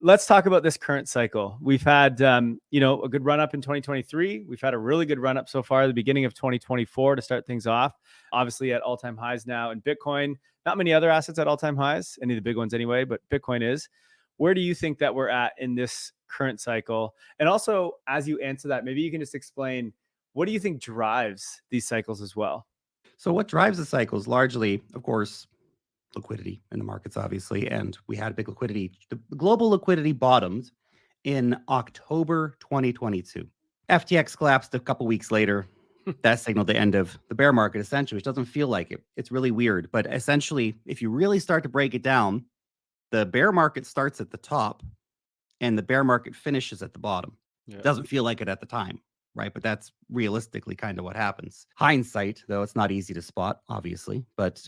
let's talk about this current cycle. We've had, a good run up in 2023. We've had a really good run up so far, the beginning of 2024 to start things off. Obviously at all-time highs now in Bitcoin. Not many other assets at all-time highs, any of the big ones anyway, but Bitcoin is. Where do you think that we're at in this current cycle? And also, as you answer that, maybe you can just explain, what do you think drives these cycles as well? So what drives the cycles largely, of course, liquidity in the markets, obviously, and we had big liquidity. The global liquidity bottomed in October 2022. FTX collapsed a couple weeks later. That signaled the end of the bear market, essentially, which doesn't feel like it. It's really weird. But essentially, if you really start to break it down, the bear market starts at the top and the bear market finishes at the bottom. Yeah. Doesn't feel like it at the time, right? But that's realistically kind of what happens. Hindsight, though, it's not easy to spot, obviously, but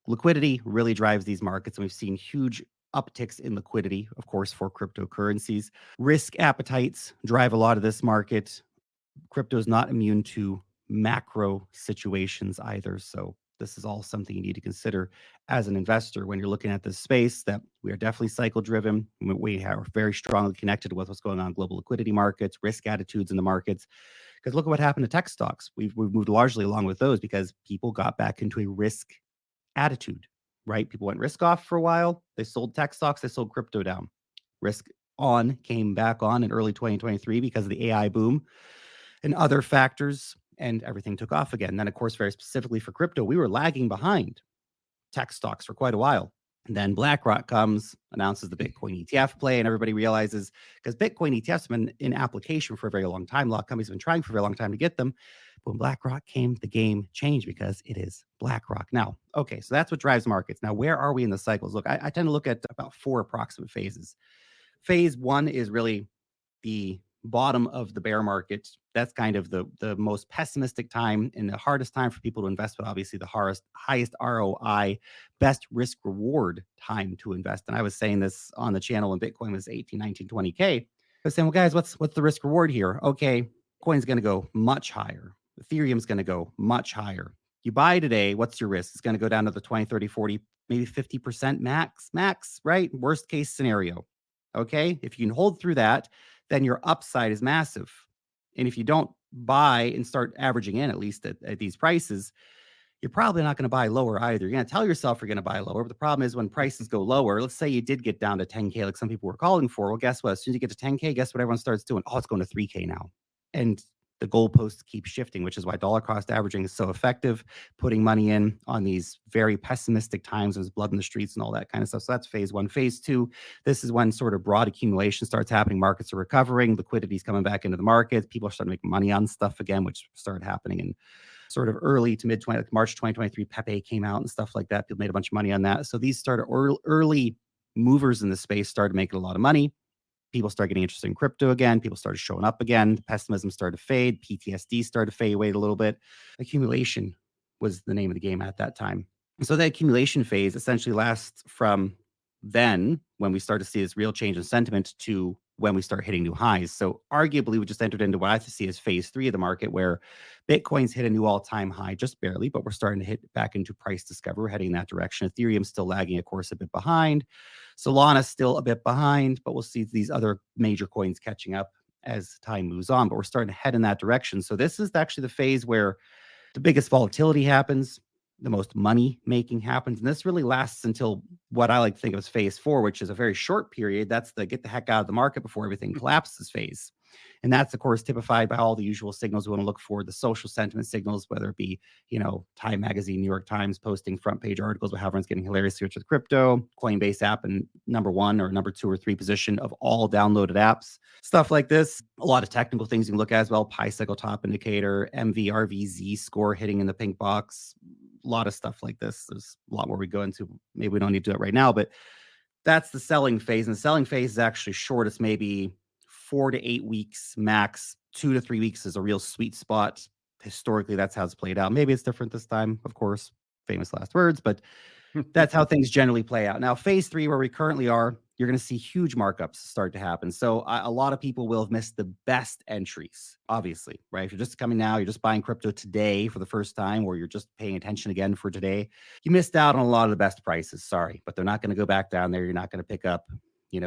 liquidity really drives these markets, and we've seen huge upticks in liquidity, of course, for cryptocurrencies. Risk appetites drive a lot of this market. Crypto is not immune to macro situations either. So this is all something you need to consider as an investor when you're looking at this space, that we are definitely cycle driven. We are very strongly connected with what's going on in global liquidity markets, risk attitudes in the markets. Because look at what happened to tech stocks. We've moved largely along with those because people got back into a risk attitude, right? People went risk off for a while. They sold tech stocks. They sold crypto down. Risk on came back on in early 2023 because of the AI boom and other factors, and everything took off again. And then, of course, very specifically for crypto, we were lagging behind tech stocks for quite a while. And then BlackRock comes, announces the Bitcoin ETF play, and everybody realizes, because Bitcoin ETFs have been in application for a very long time. A lot of companies have been trying for a very long time to get them. But when BlackRock came, the game changed because it is BlackRock. Now, okay, so that's what drives markets. Now, where are we in the cycles? Look, I tend to look at about 4 approximate phases. Phase 1 is really the bottom of the bear market. That's kind of the most pessimistic time and the hardest time for people to invest, but obviously the highest ROI, best risk reward time to invest. And I was saying this on the channel when Bitcoin was 18, 19, 20K. I was saying, well, guys, what's the risk reward here? Okay, Bitcoin's going to go much higher. Ethereum's going to go much higher. You buy today, what's your risk? It's going to go down to the 20, 30, 40, maybe 50% max, right? Worst case scenario. Okay, if you can hold through that, then your upside is massive. And if you don't buy and start averaging in, at least at these prices, you're probably not going to buy lower either. You're going to tell yourself you're going to buy lower. But the problem is when prices go lower, let's say you did get down to 10K, like some people were calling for. Well, guess what? As soon as you get to 10K, guess what everyone starts doing? Oh, it's going to 3K now. And the goalposts keep shifting, which is why dollar cost averaging is so effective, putting money in on these very pessimistic times. There's blood in the streets and all that kind of stuff. So that's phase 1. Phase 2, this is when sort of broad accumulation starts happening. Markets are recovering. Liquidity is coming back into the markets. People are starting to make money on stuff again, which started happening in sort of early to mid March 2023. Pepe came out and stuff like that. People made a bunch of money on that. So these started early movers in the space started making a lot of money. People started getting interested in crypto again. People started showing up again. Pessimism started to fade. PTSD started to fade away a little bit. Accumulation was the name of the game at that time. And so that accumulation phase essentially lasts from then, when we start to see this real change in sentiment, to when we start hitting new highs. So arguably, we just entered into what I see as phase 3 of the market, where Bitcoin's hit a new all-time high, just barely, but we're starting to hit back into price discovery. We're heading in that direction. Ethereum's still lagging, of course, a bit behind. Solana's still a bit behind, but we'll see these other major coins catching up as time moves on. But we're starting to head in that direction. So this is actually the phase where the biggest volatility happens, the most money making happens. And this really lasts until what I like to think of as phase 4, which is a very short period. That's the get the heck out of the market before everything collapses phase. And that's, of course, typified by all the usual signals we want to look for, the social sentiment signals, whether it be, Time Magazine, New York Times posting front page articles about how everyone's getting hilarious rich with crypto, Coinbase app in number 1 or number 2 or 3 position of all downloaded apps, stuff like this. A lot of technical things you can look at as well. Pi cycle top indicator, MVRVZ score hitting in the pink box, a lot of stuff like this. There's a lot more we go into. Maybe we don't need to do it right now, but that's the selling phase. And the selling phase is actually shortest, maybe 4 to 8 weeks max. 2 to 3 weeks is a real sweet spot. Historically, that's how it's played out. Maybe it's different this time, of course, famous last words, but that's how things generally play out. Now, phase 3, where we currently are, you're going to see huge markups start to happen. So a lot of people will have missed the best entries, obviously, right? If you're just coming now, you're just buying crypto today for the first time, or you're just paying attention again for today, you missed out on a lot of the best prices. Sorry, but they're not going to go back down there. You're not going to pick up,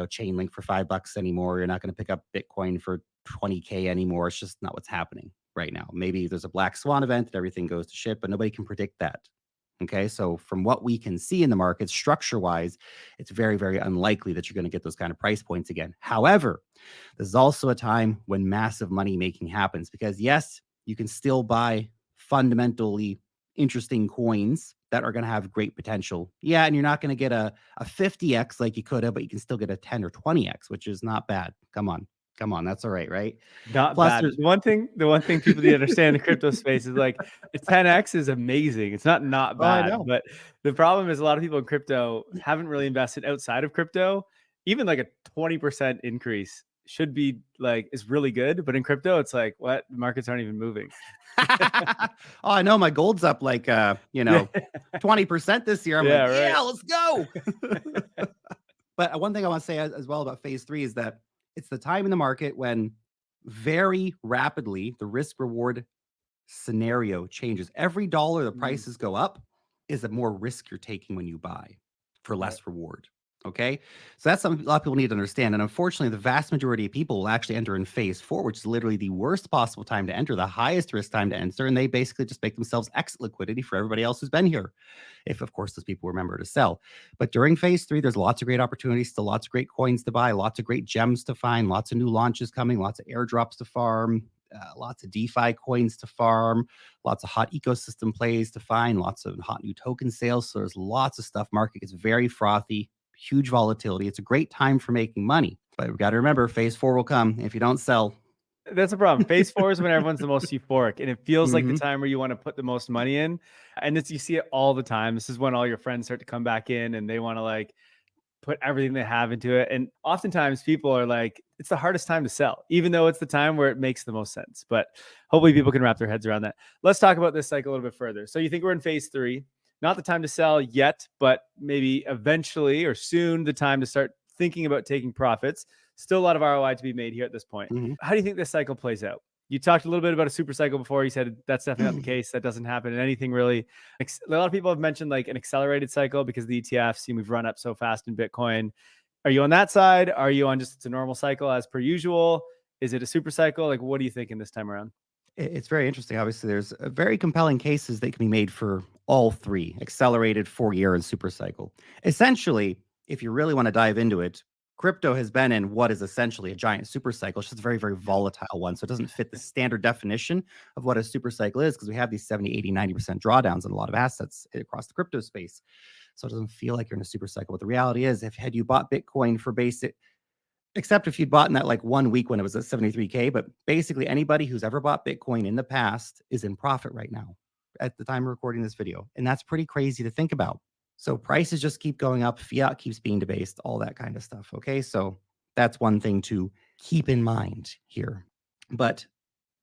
chain link for $5 anymore. You're not going to pick up Bitcoin for 20K anymore. It's just not what's happening right now. Maybe there's a black swan event and everything goes to shit, but nobody can predict that. Okay. So from what we can see in the market, structure wise, it's very, very unlikely that you're going to get those kind of price points again. However, this is also a time when massive money making happens because yes, you can still buy fundamentally interesting coins that are going to have great potential. Yeah, and you're not going to get a 50x like you could have, but you can still get a 10 or 20x, which is not bad. Come on. Come on, that's all right? Not Plus bad. there's The one thing people need to understand in the crypto space is like a 10x is amazing. It's not oh, I bad, know. but the problem is a lot of people in crypto haven't really invested outside of crypto. Even like a 20% increase should be like is really good, but in crypto it's like what? The markets aren't even moving. Oh, I know my gold's up like Yeah. 20% this year. I'm like, Yeah, yeah, right. let's go. But one thing I want to say as well about phase three is that it's the time in the market when very rapidly the risk reward scenario changes. Every dollar the Mm, prices go up is the more risk you're taking when you buy for right. less reward. Okay. So that's something a lot of people need to understand. And unfortunately, the vast majority of people will actually enter in phase four, which is literally the worst possible time to enter, the highest risk time to enter. And they basically just make themselves exit liquidity for everybody else who's been here. If, of course, those people remember to sell. But during phase three, there's lots of great opportunities, still lots of great coins to buy, lots of great gems to find, lots of new launches coming, lots of airdrops to farm, lots of DeFi coins to farm, lots of hot ecosystem plays to find, lots of hot new token sales. So there's lots of stuff. Market gets very frothy, huge volatility. It's a great time for making money. But we've got to remember, phase four will come. If you don't sell, That's a problem. Phase four is when everyone's the most euphoric, and it feels like the mm-hmm. time where you want to put the most money in. And it's you see it all the time. This is when all your friends start to come back in, and they want to like put everything they have into it. And oftentimes people are like, it's the hardest time to sell, even though it's the time where it makes the most sense. But hopefully people can wrap their heads around that. Let's talk about this cycle a little bit further. So you think we're in phase three, not the time to sell yet, but maybe eventually or soon the time to start thinking about taking profits. Still a lot of ROI to be made here at this point. Mm-hmm. How do you think this cycle plays out? You talked a little bit about a super cycle before. You said that's definitely not the case. That doesn't happen in anything really. A lot of people have mentioned like an accelerated cycle because the ETFs seem we've run up so fast in Bitcoin. Are you on that side? Are you on just it's a normal cycle as per usual? Is it a super cycle? Like, what are you thinking this time around? It's very interesting. Obviously, there's very compelling cases that can be made for all three: accelerated, 4-year, and super cycle. Essentially, if you really want to dive into it, crypto has been in what is essentially a giant super cycle. It's just a very, very Yeah. volatile one. So it doesn't fit the standard definition of what a super cycle is because we have these 70, 80, 90% drawdowns in a lot of assets across the crypto space. So it doesn't feel like you're in a super cycle. But the reality is, if had you bought Bitcoin for basic, except if you'd bought in that like 1 week when it was at 73K. But basically, anybody who's ever bought Bitcoin in the past is in profit right now at the time of recording this video. And that's pretty crazy to think about. So prices just keep going up, fiat keeps being debased, all that kind of stuff. Okay. So that's one thing to keep in mind here. But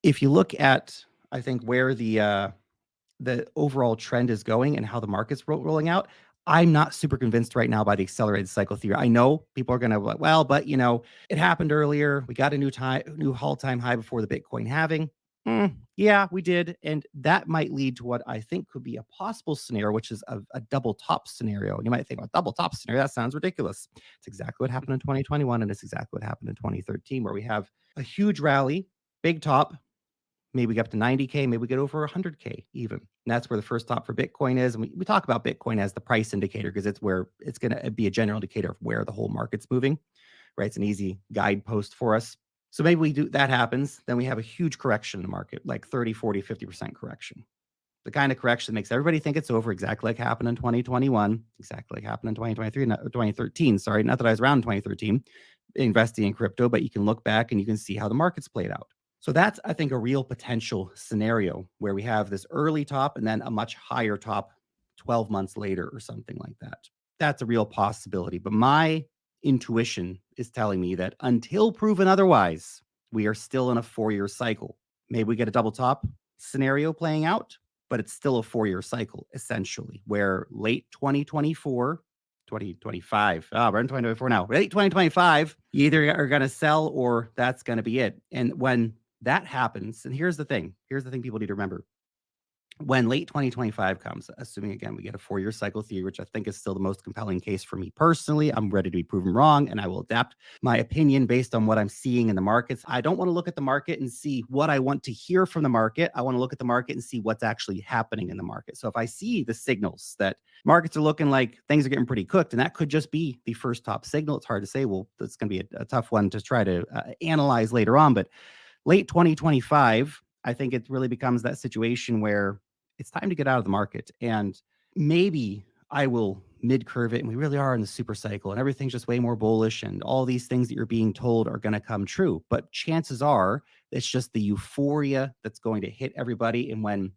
if you look at, I think, where the overall trend is going and how the market's rolling out, I'm not super convinced right now by the accelerated cycle theory. I know people are going to, well, but it happened earlier. We got a new all-time high before the Bitcoin halving. Yeah, we did, and that might lead to what I think could be a possible scenario, which is a double top scenario. And you might think, well, double top scenario, that sounds ridiculous. It's exactly what happened in 2021, and it's exactly what happened in 2013, where we have a huge rally, big top, maybe we get up to 90K, maybe we get over 100K even. And that's where the first top for Bitcoin is. And we talk about Bitcoin as the price indicator because it's where it's going to be a general indicator of where the whole market's moving, right? It's an easy guidepost for us. So maybe we do that happens. Then we have a huge correction in the market, like 30, 40, 50% correction. The kind of correction that makes everybody think it's over, exactly like happened in 2021, exactly like happened in 2023, 2013. Sorry, not that I was around in 2013 investing in crypto, but you can look back and you can see how the market's played out. So that's, I think, a real potential scenario where we have this early top and then a much higher top 12 months later or something like that. That's a real possibility. But my intuition is telling me that until proven otherwise, we are still in a 4-year cycle. Maybe we get a double top scenario playing out, but it's still a 4-year cycle, essentially, where late 2024, 2025. We're in 2024 now. Late 2025, you either are going to sell or that's going to be it. And when that happens, and here's the thing people need to remember. when late 2025 comes, assuming again we get a 4-year cycle theory, which I think is still the most compelling case for me personally, I'm ready to be proven wrong, and I will adapt my opinion based on what I'm seeing in the markets. I don't want to look at the market and see what I want to hear from the market. I want to look at the market and see what's actually happening in the market. So if I see the signals that markets are looking like things are getting pretty cooked, and that could just be the first top signal. It's hard to say. Well, that's going to be a tough one to try to analyze later on, but late 2025, I think it really becomes that situation where it's time to get out of the market. And maybe I will mid curve it and we really are in the super cycle and everything's just way more bullish and all these things that you're being told are going to come true. But chances are it's just the euphoria that's going to hit everybody. And when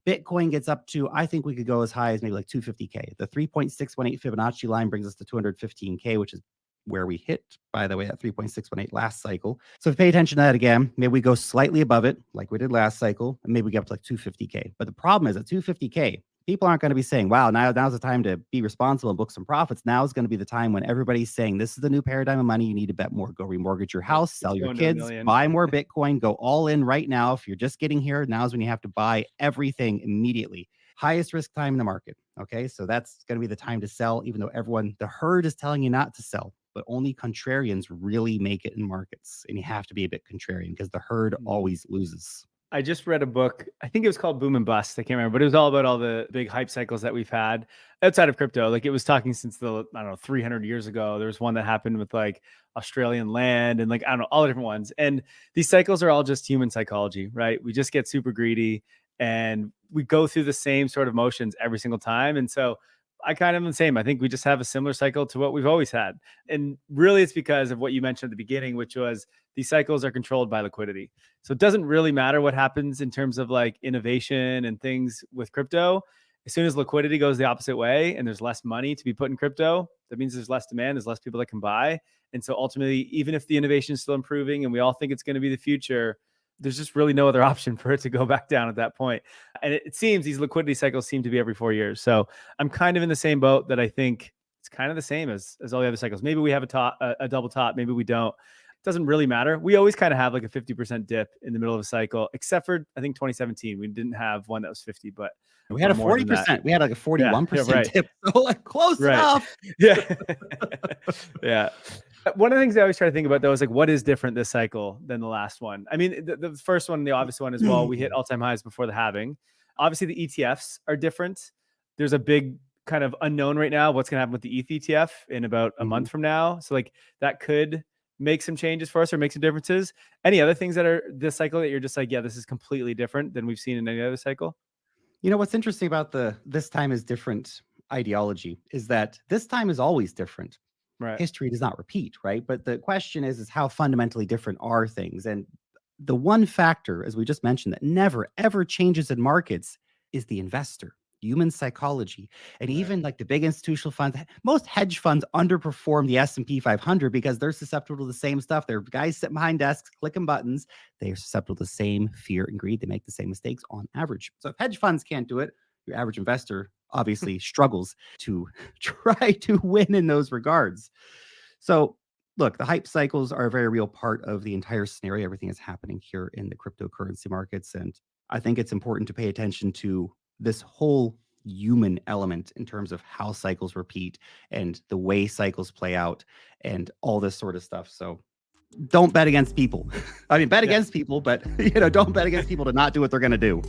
Bitcoin gets up to, I think we could go as high as maybe like 250K. The 3.618 Fibonacci line brings us to 215K, which is where we hit, by the way, at 3.618 last cycle. So if you pay attention to that again, maybe we go slightly above it like we did last cycle, and maybe we get up to like 250K. But the problem is at 250K, people aren't going to be saying, wow, now's the time to be responsible and book some profits. Now is going to be the time when everybody's saying, this is the new paradigm of money. You need to bet more. Go remortgage your house, sell your kids, buy more Bitcoin, go all in right now. If you're just getting here, now's when you have to buy everything immediately. Highest risk time in the market. Okay, so that's going to be the time to sell, even though the herd is telling you not to sell. But only contrarians really make it in markets. And you have to be a bit contrarian because the herd always loses. I just read a book. I think it was called Boom and Bust. I can't remember, but it was all about all the big hype cycles that we've had outside of crypto. Like it was talking since I don't know, 300 years ago. There was one that happened with like Australian land and like, I don't know, all the different ones. And these cycles are all just human psychology, right? We just get super greedy and we go through the same sort of motions every single time. And so I kind of am the same. I think we just have a similar cycle to what we've always had. And really it's because of what you mentioned at the beginning, which was these cycles are controlled by liquidity. So it doesn't really matter what happens in terms of like innovation and things with crypto. As soon as liquidity goes the opposite way and there's less money to be put in crypto, that means there's less demand, there's less people that can buy. And so ultimately, even if the innovation is still improving and we all think it's going to be the future, there's just really no other option for it to go back down at that point. And it seems these liquidity cycles seem to be every 4 years. So I'm kind of in the same boat that I think it's kind of the same as all the other cycles. Maybe we have a double top, maybe we don't. It doesn't really matter. We always kind of have like a 50% dip in the middle of a cycle, except for I think 2017. We didn't have one that was 50, but we had a 40%. We had like a 41% dip. So like close enough. Yeah. Yeah. One of the things I always try to think about though is like, what is different this cycle than the last one? I mean, the first one, the obvious one as well, we hit all-time highs before the halving. Obviously the ETFs are different. There's a big kind of unknown right now. What's going to happen with the ETH ETF in about a month from now. So like that could make some changes for us or make some differences. Any other things that are this cycle that you're just like, yeah, this is completely different than we've seen in any other cycle? You know, what's interesting about this time is different ideology is that this time is always different. Right. History does not repeat, right? But the question is how fundamentally different are things? And the one factor, as we just mentioned, that never, ever changes in markets is the investor, human psychology. And even like the big institutional funds, most hedge funds underperform the S&P 500 because they're susceptible to the same stuff. They're guys sitting behind desks, clicking buttons. They are susceptible to the same fear and greed. They make the same mistakes on average. So if hedge funds can't do it, your average investor obviously struggles to try to win in those regards. So look, the hype cycles are a very real part of the entire scenario. Everything is happening here in the cryptocurrency markets. And I think it's important to pay attention to this whole human element in terms of how cycles repeat and the way cycles play out and all this sort of stuff. So don't bet against people. I mean, bet against people, but don't bet against people to not do what they're going to do.